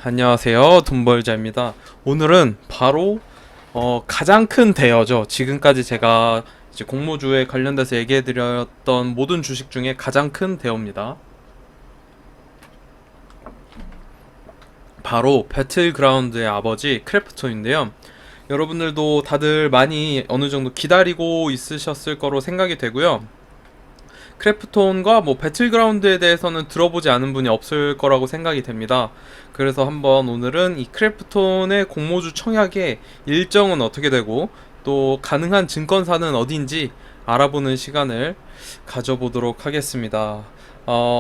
안녕하세요. 돈벌자입니다. 오늘은 바로 가장 큰 대여죠. 지금까지 제가 이제 공모주에 관련돼서 얘기해드렸던 모든 주식 중에 가장 큰 대여입니다. 바로 배틀그라운드의 아버지 크래프톤인데요. 여러분들도 다들 많이 어느 정도 기다리고 있으셨을 거로 생각이 되고요. 크래프톤과 뭐 배틀그라운드에 대해서는 들어보지 않은 분이 없을 거라고 생각이 됩니다. 그래서 한번 오늘은 이 크래프톤의 공모주 청약의 일정은 어떻게 되고 또 가능한 증권사는 어딘지 알아보는 시간을 가져보도록 하겠습니다.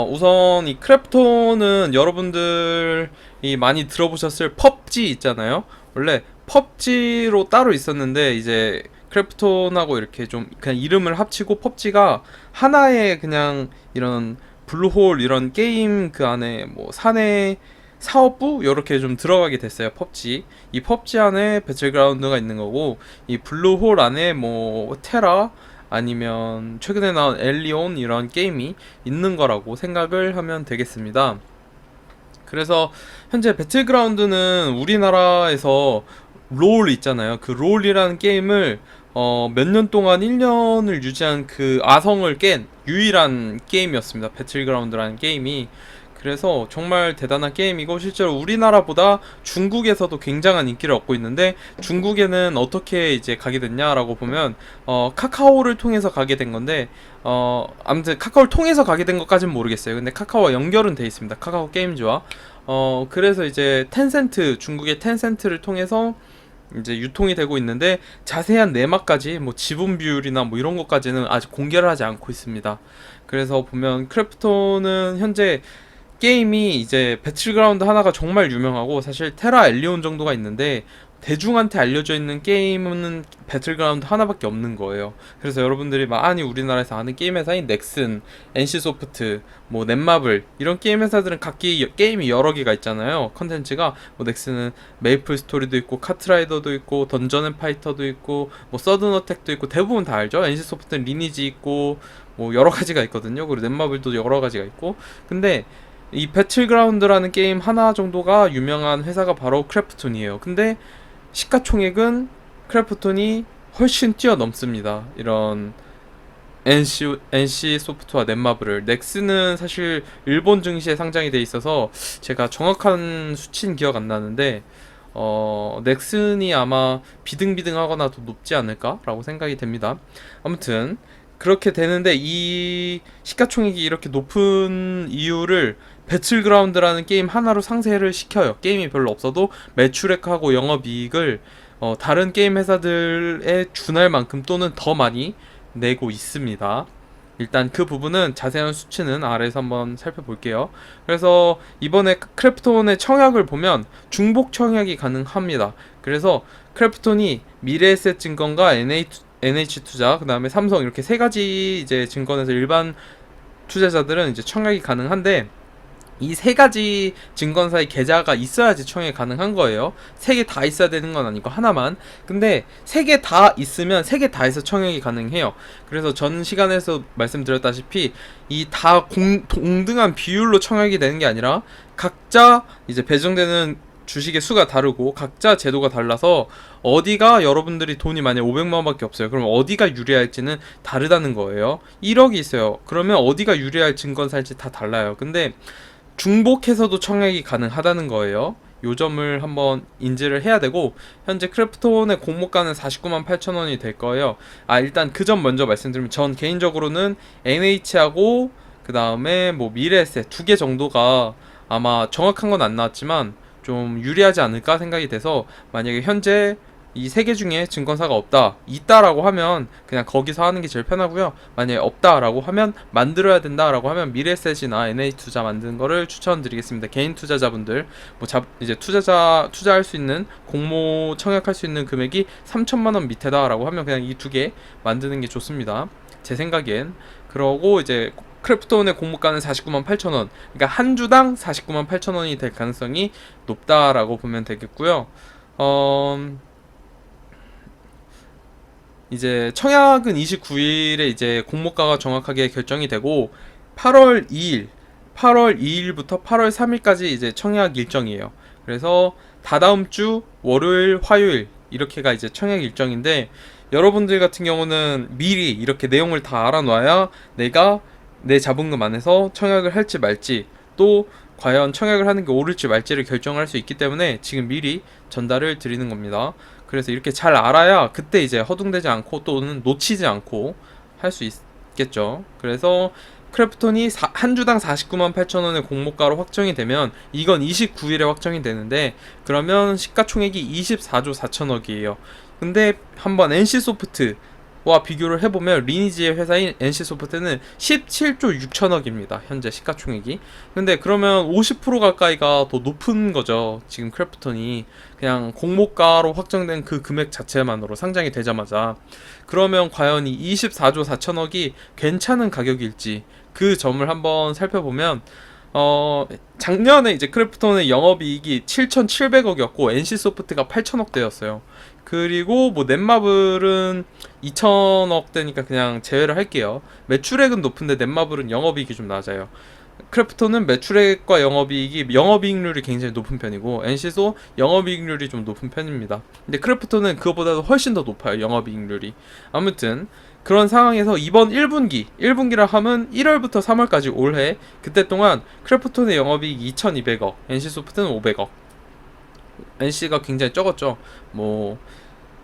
우선 이 크래프톤은 여러분들이 많이 들어보셨을 펍지 있잖아요. 원래 펍지로 따로 있었는데 이제 크래프톤하고 이렇게 좀 그냥 이름을 합치고 펍지가 하나의 그냥 이런 블루홀 이런 게임 그 안에 뭐 사내 사업부 이렇게 좀 들어가게 됐어요. 펍지 이 펍지 안에 배틀그라운드가 있는 거고 이 블루홀 안에 뭐 테라 아니면 최근에 나온 엘리온 이런 게임이 있는 거라고 생각을 하면 되겠습니다. 그래서 현재 배틀그라운드는 우리나라에서 롤 있잖아요. 그 롤이라는 게임을 몇 년 동안 1년을 유지한 그 아성을 깬 유일한 게임이었습니다. 배틀그라운드라는 게임이. 그래서 정말 대단한 게임이고 실제로 우리나라보다 중국에서도 굉장한 인기를 얻고 있는데 중국에는 어떻게 이제 가게 됐냐라고 보면 카카오를 통해서 가게 된 건데 아무튼 카카오를 통해서 가게 된 것까지는 모르겠어요. 근데 카카오와 연결은 돼 있습니다. 카카오 게임즈와 그래서 이제 텐센트 중국의 텐센트를 통해서 이제 유통이 되고 있는데 자세한 내막까지 뭐 지분 비율이나 뭐 이런 것까지는 아직 공개를 하지 않고 있습니다. 그래서 보면 크래프톤은 현재 게임이 이제 배틀그라운드 하나가 정말 유명하고 사실 테라 엘리온 정도가 있는데 대중한테 알려져 있는 게임은 배틀그라운드 하나밖에 없는 거예요. 그래서 여러분들이 많이 우리나라에서 아는 게임 회사인 넥슨, NC소프트, 뭐 넷마블 이런 게임 회사들은 각기 게임이 여러 개가 있잖아요. 컨텐츠가 뭐 넥슨은 메이플 스토리도 있고 카트라이더도 있고 던전 앤 파이터도 있고 뭐 서든 어택도 있고 대부분 다 알죠. NC소프트는 리니지 있고 뭐 여러 가지가 있거든요. 그리고 넷마블도 여러 가지가 있고 근데 이 배틀그라운드라는 게임 하나 정도가 유명한 회사가 바로 크래프톤이에요. 근데 시가총액은 크래프톤이 훨씬 뛰어넘습니다. 이런 NC 소프트와 넷마블을 넥슨은 사실 일본 증시에 상장이 돼 있어서 제가 정확한 수치는 기억 안 나는데 넥슨이 아마 비등비등하거나 더 높지 않을까라고 생각이 됩니다. 아무튼 그렇게 되는데 이 시가총액이 이렇게 높은 이유를 배틀그라운드라는 게임 하나로 상쇄를 시켜요. 게임이 별로 없어도 매출액하고 영업이익을 다른 게임 회사들에 준할 만큼 또는 더 많이 내고 있습니다. 일단 그 부분은 자세한 수치는 아래에서 한번 살펴볼게요. 그래서 이번에 크래프톤의 청약을 보면 중복 청약이 가능합니다. 그래서 크래프톤이 미래에셋증권과 NH투자, 그 다음에 삼성 이렇게 세 가지 이제 증권에서 일반 투자자들은 이제 청약이 가능한데 이 세 가지 증권사의 계좌가 있어야지 청약이 가능한 거예요. 세 개 다 있어야 되는 건 아니고 하나만. 근데 세 개 다 있으면 세 개 다 해서 청약이 가능해요. 그래서 전 시간에서 말씀드렸다시피 이 다 동등한 비율로 청약이 되는 게 아니라 각자 이제 배정되는 주식의 수가 다르고 각자 제도가 달라서 어디가 여러분들이 돈이 만약 500만 원밖에 없어요. 그럼 어디가 유리할지는 다르다는 거예요. 1억이 있어요. 그러면 어디가 유리할 증권사일지 다 달라요. 근데 중복해서도 청약이 가능하다는 거예요. 요 점을 한번 인지를 해야 되고 현재 크래프톤의 공모가는 49만 8천 원이 될 거예요. 일단 그 점 먼저 말씀드리면 전 개인적으로는 NH하고 그 다음에 뭐 미래에셋 두 개 정도가 아마 정확한 건 안 나왔지만 좀 유리하지 않을까 생각이 돼서 만약에 현재 이 세 개 중에 증권사가 있다라고 하면 그냥 거기서 하는 게 제일 편하고요. 만약에 없다라고 하면 만들어야 된다라고 하면 미래셋이나 NH투자 만드는 거를 추천드리겠습니다. 개인 투자자분들 이제 투자할 수 있는 공모 청약할 수 있는 금액이 3천만 원 밑에다라고 하면 그냥 이 두 개 만드는 게 좋습니다. 제 생각엔. 그러고 이제 크래프톤의 공모가는 49만 8천 원. 그러니까 한 주당 49만 8천 원이 될 가능성이 높다라고 보면 되겠고요. 이제 청약은 29일에 이제 공모가가 정확하게 결정이 되고 8월 2일 8월 2일부터 8월 3일까지 이제 청약 일정이에요. 그래서 다다음 주 월요일, 화요일 이렇게가 이제 청약 일정인데, 여러분들 같은 경우는 미리 이렇게 내용을 다 알아놔야 내가 내 자본금 안에서 청약을 할지 말지, 또 과연 청약을 하는 게 옳을지 말지를 결정할 수 있기 때문에 지금 미리 전달을 드리는 겁니다. 그래서 이렇게 잘 알아야 그때 이제 허둥대지 않고 또는 놓치지 않고 할 수 있겠죠. 그래서 크래프톤이 한 주당 49만 8천 원의 공모가로 확정이 되면, 이건 29일에 확정이 되는데, 그러면 시가총액이 24조 4천억이에요. 근데 한번 NC소프트와 비교를 해보면 리니지의 회사인 NC소프트는 17조 6천억입니다. 현재 시가총액이. 근데 그러면 50% 가까이가 더 높은 거죠. 지금 크래프톤이 그냥 공모가로 확정된 그 금액 자체만으로 상장이 되자마자. 그러면 과연 이 24조 4천억이 괜찮은 가격일지 그 점을 한번 살펴보면, 작년에 이제 크래프톤의 영업이익이 7,700억이었고 NC소프트가 8천억대였어요. 그리고 뭐 넷마블은 2천억대니까 그냥 제외를 할게요. 매출액은 높은데 넷마블은 영업이익이 좀 낮아요. 크래프톤은 매출액과 영업이익률이 굉장히 높은 편이고, NC도 영업이익률이 좀 높은 편입니다. 근데 크래프톤은 그것보다도 훨씬 더 높아요, 영업이익률이. 아무튼 그런 상황에서 이번 1분기라 하면 1월부터 3월까지 올해, 그때 동안 크래프톤의 영업이익 2,200억, NC소프트는 500억. NC가 굉장히 적었죠. 뭐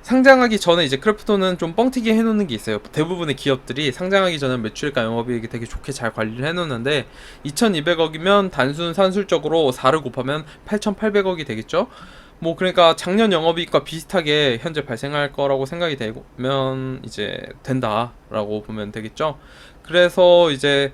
상장하기 전에 이제 크래프톤은 좀 뻥튀기 해놓는 게 있어요. 대부분의 기업들이 상장하기 전에 매출과 영업이익이 되게 좋게 잘 관리를 해놓는데, 2200억이면 단순 산술적으로 4를 곱하면 8800억이 되겠죠. 뭐 그러니까 작년 영업이익과 비슷하게 현재 발생할 거라고 생각이 되면 이제 된다라고 보면 되겠죠. 그래서 이제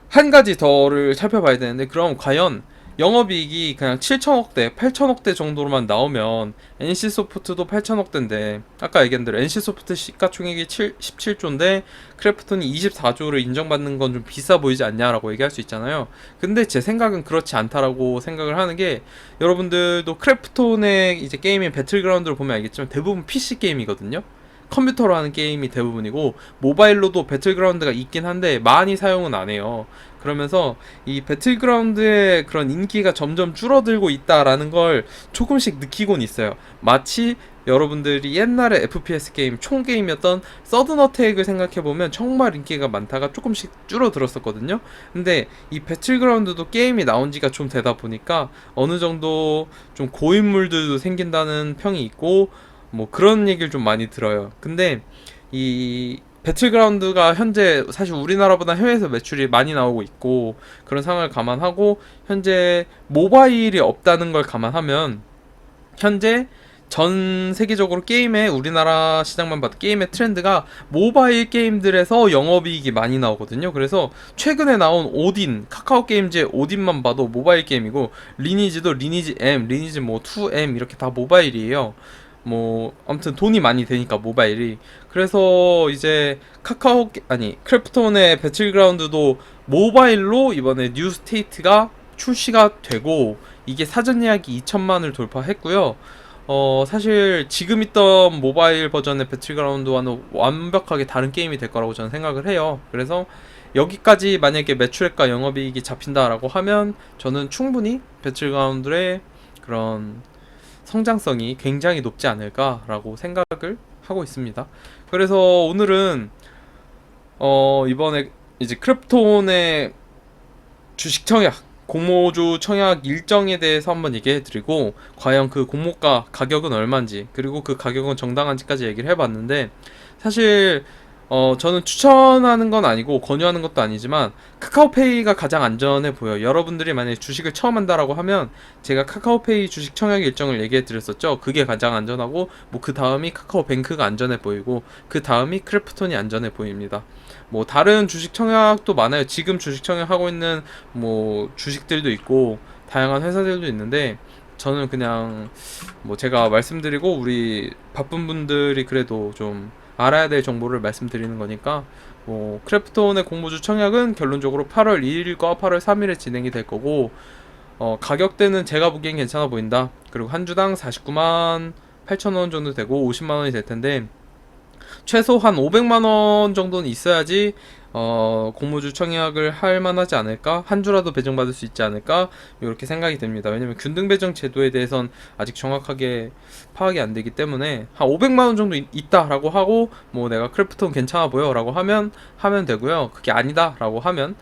한 가지 더를 살펴봐야 되는데, 그럼 과연 영업이익이 그냥 7천억대, 8천억대 정도로만 나오면, NC소프트도 8천억대인데, 아까 얘기한 대로 NC소프트 시가총액이 17조인데 크래프톤이 24조를 인정받는 건 좀 비싸 보이지 않냐라고 얘기할 수 있잖아요. 근데 제 생각은 그렇지 않다라고 생각을 하는 게, 여러분들도 크래프톤의 이제 게임인 배틀그라운드를 보면 알겠지만 대부분 PC 게임이거든요. 컴퓨터로 하는 게임이 대부분이고, 모바일로도 배틀그라운드가 있긴 한데 많이 사용은 안 해요. 그러면서 이 배틀그라운드의 그런 인기가 점점 줄어들고 있다라는 걸 조금씩 느끼곤 있어요. 마치 여러분들이 옛날에 FPS 게임, 총 게임이었던 서든어택을 생각해보면 정말 인기가 많다가 조금씩 줄어들었었거든요. 근데 이 배틀그라운드도 게임이 나온 지가 좀 되다 보니까 어느 정도 좀 고인물들도 생긴다는 평이 있고, 뭐 그런 얘기를 좀 많이 들어요. 근데 이 배틀그라운드가 현재 사실 우리나라보다 해외에서 매출이 많이 나오고 있고, 그런 상황을 감안하고 현재 모바일이 없다는 걸 감안하면, 현재 전 세계적으로 게임의, 우리나라 시장만 봐도 게임의 트렌드가 모바일 게임들에서 영업이익이 많이 나오거든요. 그래서 최근에 나온 오딘, 카카오 게임즈의 오딘만 봐도 모바일 게임이고, 리니지도 리니지 M, 리니지 뭐 2M 이렇게 다 모바일이에요. 뭐 아무튼 돈이 많이 되니까 모바일이. 그래서 이제 크래프톤의 배틀그라운드도 모바일로 이번에 뉴 스테이트가 출시가 되고, 이게 사전 예약이 2천만을 돌파했고요. 사실 지금 있던 모바일 버전의 배틀그라운드와는 완벽하게 다른 게임이 될 거라고 저는 생각을 해요. 그래서 여기까지 만약에 매출액과 영업이익이 잡힌다라고 하면, 저는 충분히 배틀그라운드의 그런 성장성이 굉장히 높지 않을까라고 생각을 하고 있습니다. 그래서 오늘은 이번에 이제 크래프톤의 주식 청약, 공모주 청약 일정에 대해서 한번 얘기해드리고, 과연 그 공모가 가격은 얼마인지, 그리고 그 가격은 정당한지까지 얘기를 해봤는데, 사실 저는 추천하는 건 아니고 권유하는 것도 아니지만 카카오페이가 가장 안전해 보여요. 여러분들이 만약에 주식을 처음 한다라고 하면, 제가 카카오페이 주식 청약 일정을 얘기해 드렸었죠. 그게 가장 안전하고, 뭐 그 다음이 카카오뱅크가 안전해 보이고, 그 다음이 크래프톤이 안전해 보입니다. 뭐 다른 주식 청약도 많아요. 지금 주식 청약하고 있는 뭐 주식들도 있고 다양한 회사들도 있는데, 저는 그냥 뭐 제가 말씀드리고 우리 바쁜 분들이 그래도 좀 알아야 될 정보를 말씀드리는 거니까, 뭐 크래프톤의 공모주 청약은 결론적으로 8월 2일과 8월 3일에 진행이 될 거고, 가격대는 제가 보기엔 괜찮아 보인다. 그리고 한 주당 49만 8천 원 정도 되고 50만 원이 될 텐데, 최소 한 500만 원 정도는 있어야지 공모주 청약을 할 만하지 않을까? 한 주라도 배정받을 수 있지 않을까? 이렇게 생각이 듭니다. 왜냐면 균등 배정 제도에 대해선 아직 정확하게 파악이 안 되기 때문에 한 500만 원 정도 있다라고 하고 뭐 내가 크래프톤 괜찮아 보여라고 하면 되고요. 그게 아니다라고 하면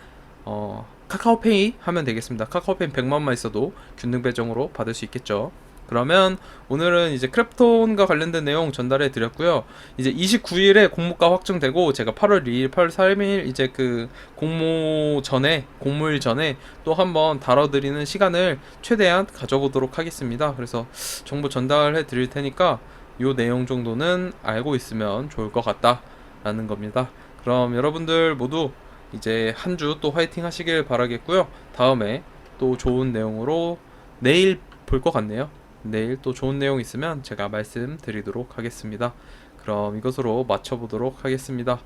카카오페이 하면 되겠습니다. 카카오페이 100만 원만 있어도 균등 배정으로 받을 수 있겠죠. 그러면 오늘은 이제 크래프톤과 관련된 내용 전달해 드렸고요. 이제 29일에 공모가 확정되고 제가 8월 2일, 8월 3일 이제 그 공모일 전에 또 한번 다뤄드리는 시간을 최대한 가져보도록 하겠습니다. 그래서 정보 전달해 드릴 테니까 요 내용 정도는 알고 있으면 좋을 것 같다라는 겁니다. 그럼 여러분들 모두 이제 한 주 또 화이팅 하시길 바라겠고요. 다음에 또 좋은 내용으로 내일 볼 것 같네요. 내일 또 좋은 내용 있으면 제가 말씀드리도록 하겠습니다. 그럼 이것으로 마쳐보도록 하겠습니다.